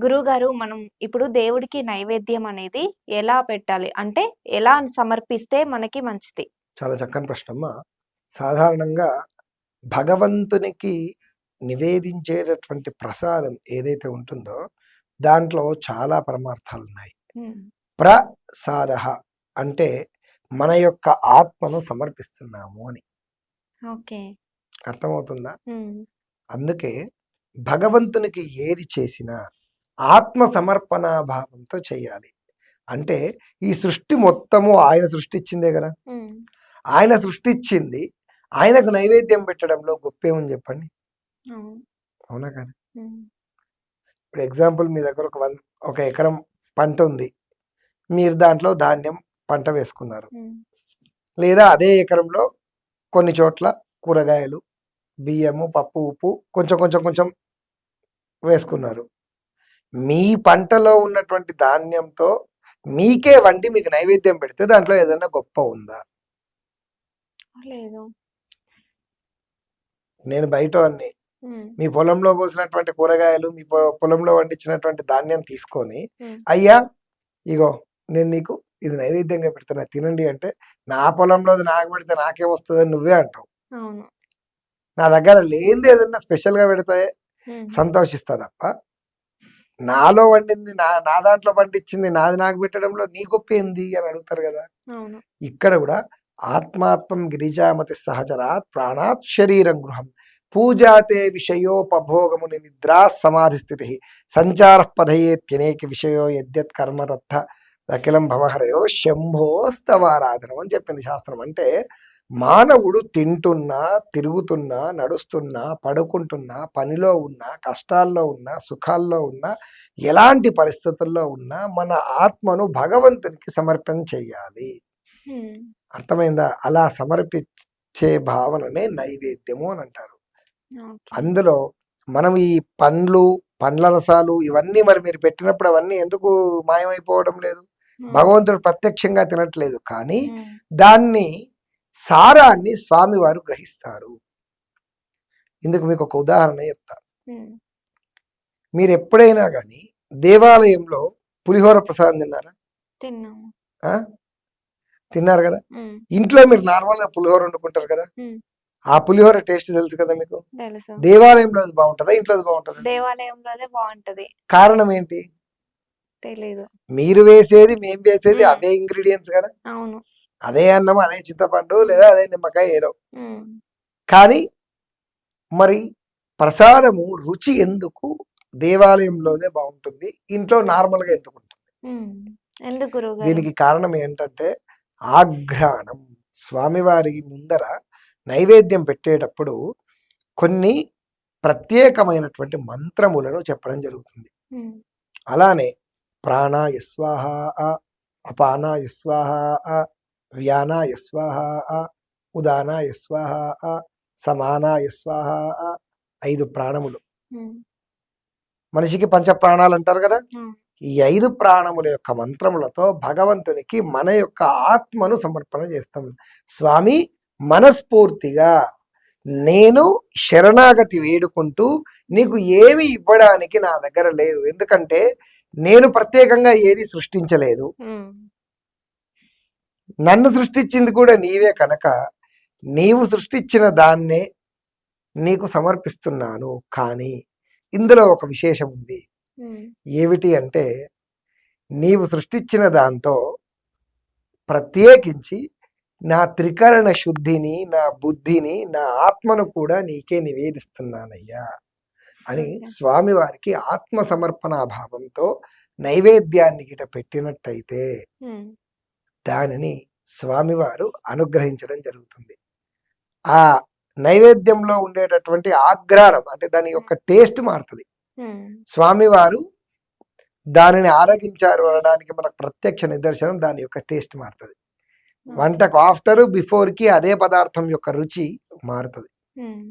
గురువుగారు, మనం ఇప్పుడు దేవుడికి నైవేద్యం అనేది ఎలా పెట్టాలి? అంటే ఎలా సమర్పిస్తే మనకి మంచిది? చాలా చక్కని ప్రశ్నమ్మా. సాధారణంగా భగవంతునికి నివేదించేటటువంటి ప్రసాదం ఏదైతే ఉంటుందో దాంట్లో చాలా పరమార్థాలున్నాయి. హ్మ్. ప్రసాదః అంటే మన యొక్క ఆత్మను సమర్పిస్తున్నాము అని. ఓకే. అర్థమవుతుందా? హ్మ్. అందుకే భగవంతునికి ఏది చేసినా ఆత్మ సమర్పణా భావంతో చేయాలి. అంటే ఈ సృష్టి మొత్తము ఆయన సృష్టించిందే గదా! హ్మ్. ఆయన సృష్టించింది ఆయనకు నైవేద్యం పెట్టడంలో గొప్పేముంది చెప్పండి? అవును. అవునా కదా? హ్మ్. ఇప్పుడు ఎగ్జాంపుల్ మీ దగ్గర ఒక ఎకరం పంట ఉంది. మీరు దాంట్లో ధాన్యం పంట వేసుకున్నారు. హ్మ్. లేదా అదే ఎకరంలో కొన్ని చోట్ల కూరగాయలు, బియ్యము, పప్పు, ఉప్పు కొంచెం కొంచెం కొంచెం వేసుకున్నారు. మీ పంటలో ఉన్నటువంటి ధాన్యంతో మీకే వండి మీకు నైవేద్యం పెడితే దాంట్లో ఏదైనా గొప్ప ఉందా? లేదు. నేను బయటోన్ని హ్మ్. మీ పొలంలో కోసినటువంటి కూరగాయలు, మీ పొలంలో పండించినటువంటి ధాన్యం తీసుకొని, హ్మ్. అయ్యా ఇగో నేను నీకు ఇది నైవేద్యంగా పెడుతున్నా తినండి అంటే, నా పొలంలోది నాకు పెడితే నాకేమొస్తదని నువ్వే అంటావు. అవును. నా దగ్గర లేనిది ఏదన్నా స్పెషల్‌గా పెడితే హ్మ్. సంతోషిస్తా తప్ప, నాలో వండింది నా దాంట్లో పండించింది నాది నాకు పెట్టడంలో నీ గొప్పేంది అని అడుగుతారు గదా! అవును. ఇక్కడ గూడా ఆత్మాత్మం గిరిజామతి సహచరాత్ ప్రాణాత్ శరీరం గృహం పూజాతే విషయోపభోగముని నిద్రా సమాధి స్థితి సంచార పదయేత్యనేక విషయో యద్యత్ కర్మరత్థ అఖిలం భవహరయో శంభోస్తవారాధనం అని చెప్పింది శాస్త్రం. అంటే మానవుడు తింటున్నా, తిరుగుతున్నా, నడుస్తున్నా, పడుకుంటున్నా, పనిలో ఉన్నా, కష్టాల్లో ఉన్నా, సుఖాల్లో ఉన్నా, ఎలాంటి పరిస్థితుల్లో ఉన్నా మన ఆత్మను భగవంతునికి సమర్పణ చెయ్యాలి. హ్మ్. అర్థమైందా? అలా సమర్పించే భావననే నైవేద్యము అని అంటారు. ఓకే. అందులో మనం ఈ పండ్ల రసాలు ఇవన్నీ మరి మీరు పెట్టినప్పుడు అవన్నీ ఎందుకు మాయమైపోవడం లేదు? హ్మ్. భగవంతుడు ప్రత్యక్షంగా తినట్లేదు. కానీ హ్మ్. దాన్ని సారాన్ని స్వామివారు గ్రహిస్తారు. ఇందుకు మీకు ఒక ఉదాహరణ చెప్తా. హ్మ్. మీరెప్పుడైనా గాని దేవాలయంలో పులిహోర ప్రసాదం తిన్నారా? తిన్నాము. ఆ! తిన్నారు గదా! హ్మ్. ఇంట్లో మీరు నార్మల్‌గా పులిహోర వండుకుంటారు కదా! హ్మ్. ఆ పులిహోర టేస్ట్ తెలుసు కదా మీకు. తెలుసు. దేవాలయంలో అది బావుంటదా? ఇంట్లో అది బావుంటదా? దేవాలయంలోదే బావుంటది. కారణం ఏంటి? తెలీదు. మీరు వేసేది, మేము వేసేది హ్మ్. అవే ఇంగ్రీడియెంట్స్ గదా! అవును. అదే అన్నం, అదే చింతపండు హ్మ్. లేదా అదే నిమ్మకాయ ఏదో. హ్మ్. కానీ మరి ప్రసాదము రుచి ఎందుకు దేవాలయంలోనే బావుంటుంది. ఇంట్లో నార్మల్‌గా ఎందుకుంటుంది? హ్మ్. ఎందుకు గురువుగారు? దీనికి కారణం ఏంటంటే ఆఘ్రాణం. స్వామివారి ముందర నైవేద్యం పెట్టేటప్పుడు కొన్ని ప్రత్యేకమైనటువంటి మంత్రములను చెప్పడం జరుగుతుంది. హ్మ్. అలానే ప్రాణాయ స్వాహ అపానాయ స్వాహ వ్యానాయ స్వాహ ఉదానాయ స్వాహ సమానాయ స్వాహ 5 ప్రాణములు. హ్మ్. మనిషికి పంచ ప్రాణాలు అంటారు కదా! అవును. ఈ 5 ప్రాణముల యొక్క మంత్రములతో భగవంతునికి మన యొక్క ఆత్మను సమర్పణ చేస్తాం. స్వామి మనస్ఫూర్తిగా నేను శరణాగతి వేడుకుంటూ నీకు ఏమి ఇవ్వడానికి నా దగ్గర లేదు. ఎందుకంటే నేను ప్రత్యేకంగా ఏది సృష్టించలేదు. హ్మ్. నన్ను సృష్టించింది కూడా నీవే కనుక నీవు సృష్టించిన దాన్నే నీకు సమర్పిస్తున్నాను. కానీ ఇందులో ఒక విశేషం ఉంది. హ్మ్. ఏమిటి అంటే నీవు సృష్టించిన దాంతో ప్రత్యేకించి నా త్రికరణ శుద్ధిని, నా బుద్ధిని, నా ఆత్మను కూడా నీకే నివేదిస్తున్నానయ్యా అని ఓకే. స్వామివారికి ఆత్మ సమర్పణా భావంతో నైవేద్యాన్ని గిట పెట్టినట్టయితే హ్మ్. దానిని స్వామివారు అనుగ్రహించడం జరుగుతుంది. ఆ నైవేద్యంలో ఉండేటటువంటి ఆఘ్రాణం అంటే దాని యొక్క టేస్ట్ మారుతది. హ్మ్. స్వామివారు దానిని ఆరగించారు అనడానికి మనకు ప్రత్యక్ష నిదర్శనం దాని యొక్క టేస్ట్ మారుతది. ఓకే. వంటకు ఆఫ్టర్, బిఫోర్‌కి అదే పదార్థం యొక్క రుచి మారుతది. హ్మ్.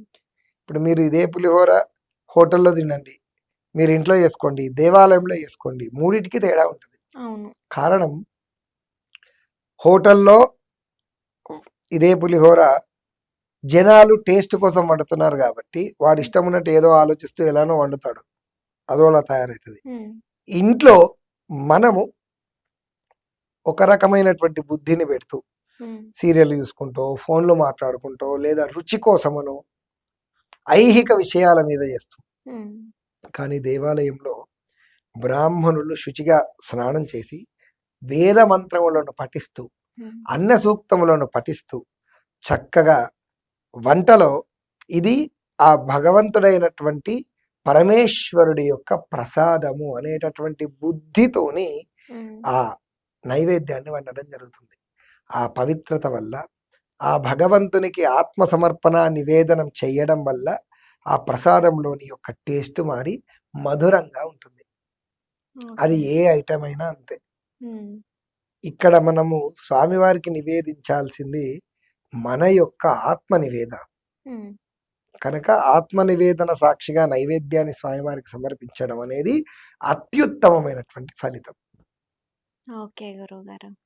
ఇప్పుడు మీరు ఇదే పులిహోర హోటల్‌లో తినండి. మీరు ఇంట్లో చేసుకోండి, దేవాలయంలో చేసుకోండి. మూడిటికి తేడా ఉంటది. అవును. కారణం హోటల్‌లో ఇదే పులిహోర జనాలు టేస్ట్ కోసం వండుతున్నారు కాబట్టి వాడు ఇష్టం ఉన్నట్టు ఏదో ఆలోచిస్తూ ఎలానో వండుతాడు. అదోలా తయారవుతుంది. హ్మ్. ఇంట్లో మనము ఒక రకమైనటువంటి బుద్ధిని పెడుతూ హ్మ్. సీరియల్ చూసుకుంటూ, ఫోన్‌లో మాట్లాడుకుంటూ, లేదా రుచి కోసమనో, ఐహిక విషయాల మీద చేస్తాం. హ్మ్. కానీ దేవాలయంలో బ్రాహ్మణులు శుచిగా స్నానం చేసి, వేద మంత్రములను పఠిస్తూ, హ్మ్. అన్న సూక్తములను పఠిస్తూ, చక్కగా వంటలో ఇది ఆ భగవంతుడైనటువంటి పరమేశ్వరుడి యొక్క ప్రసాదము అనేటటువంటి బుద్ధితోని హ్మ్. ఆ నైవేద్యాన్ని వండడం జరుగుతుంది. ఆ పవిత్రత వల్ల, ఆ భగవంతునికి ఆత్మ సమర్పణ నివేదనం చేయడం వల్ల, ఆ ప్రసాదంలోని యొక్క టేస్ట్ మారి మధురంగా ఉంటుంది. అది ఓకే. ఏ ఐటెమ్ అయినా అంతే. హ్మ్. ఇక్కడ మనము స్వామివారికి నివేదించాల్సింది మన యొక్క ఆత్మ నివేదన. హ్మ్. కనుక ఆత్మ నివేదన సాక్షిగా నైవేద్యాన్ని స్వామివారికి సమర్పించడం అనేది అత్యుత్తమమైనటువంటి ఫలితం. ఓకే గురువుగారు.